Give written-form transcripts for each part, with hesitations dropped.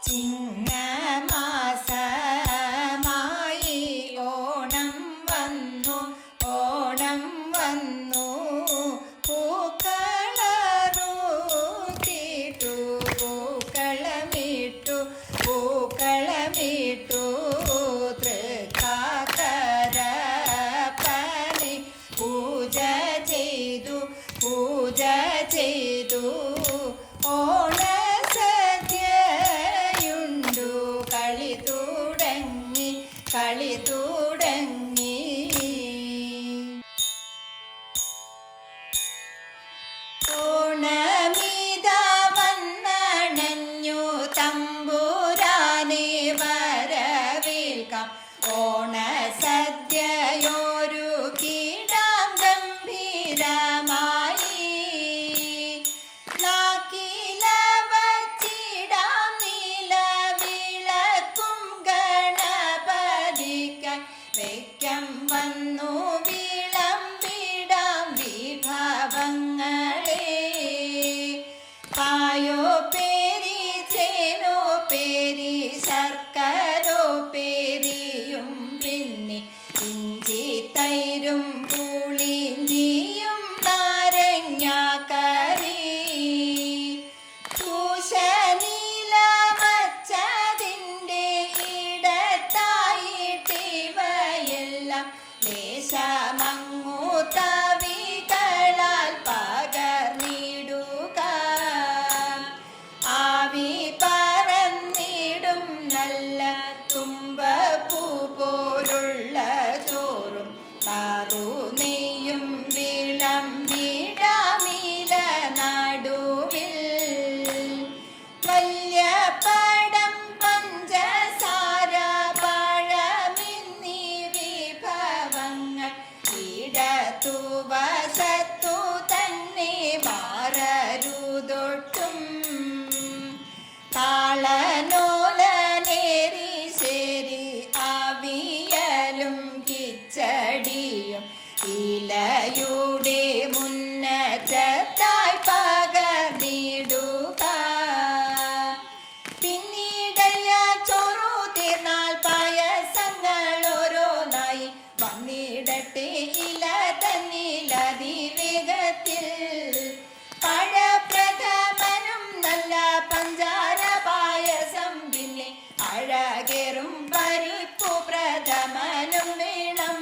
ചിങ്ങമാസമായി ഓണം വന്നു, ഓണം വന്നു. പൂക്കളറുത്തിട്ടു, പൂക്കളമിട്ടു, പൂക്കളമിട്ടു. തൃക്കാക്കരപ്പനെ പൂജ ചെയ്തു, പൂജ ചെയ്തു. ഓണസദ്യയുണ്ടു, കളി തുടങ്ങി, കളി തുടങ്ങി. ഓണമിത വന്നണഞ്ഞു, തമ്പുരാനെ വരവേൽക്കാം. ഓണസദ്യയൊരുക്കിടാം ഗംഭീരമായി. നാക്കില വച്ചിടാം നിലവിളക്കും ഗണപതിക്കായി. വയ്ക്കം വന്നു വിളമ്പിടാം വിഭവങ്ങളെ. കായോ പേരി, ചേനോ പേരി, ശർക്കരോ പേരിയും പിന്നെ ഇഞ്ചി തൈരും പുളിഞ്ചിയും നാരങ്ങാക്കറി. പൂശനില വച്ചതിൻ്റെ ഇടത്തായിട്ടിവയെല്ലാം ലേശമങ്ങു തവികളാൽ പകർന്നിടുക. ആവി പറന്നിടും നല്ല തുമ്പപ്പൂ പോലുള്ള ചോറും കാറുനെയ്യും വിളമ്പിടാമില നടുവിൽ. വലിയ പടം പഞ്ചസാര പഴമെന്നീ വിഭവങ്ങൾ ഇടത്തുവശത്തു തന്നെ മാറരുതൊട്ടും. കാളനോലനേരി ശരി അവിയലും കിച്ചടിയും ഇലയുടെ മുന്നറ്റത്തായി പകർന്നിടുക. പിന്നീടല്ല ചോറു തീർന്നാൽ പായസങ്ങൾ ഓരോന്നായി വന്നിടട്ടെ ഇല തന്നിലതിവേഗത്തിൽ. പഴപ്രഥമനും നല്ല പഞ്ചാര പായസം, പിന്നെ അഴകേറും പരിപ്പു പ്രഥമനും വേണം.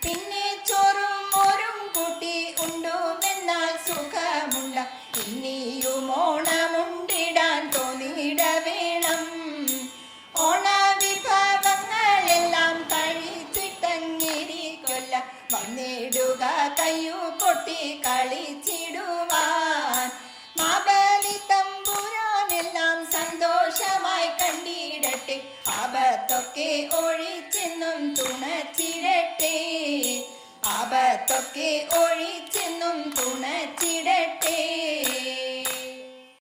പിന്നെ ചോറും മോരും കൂട്ടി ഉണ്ടുമെന്നാൽ സുഖമുണ്ട. ഇനിയും ഓണമുണ്ടിടാൻ തോന്നിയിട വേണം. ഓണവിഭവങ്ങളെല്ലാം കഴിച്ചിട്ടങ്ങിരിക്കൊല്ല വന്നിടുക കയ്യു പൊട്ടി കളിച്ചിടുവാൻ. മാബലി തമ്പുരാനെല്ലാം സന്തോഷമായി കണ്ടിടട്ടെ. ആപത്തൊക്കെ ഒഴിച്ചെന്നും തുണച്ചിടട്ടെ, ആപത്തൊക്കെ ഒഴിച്ച്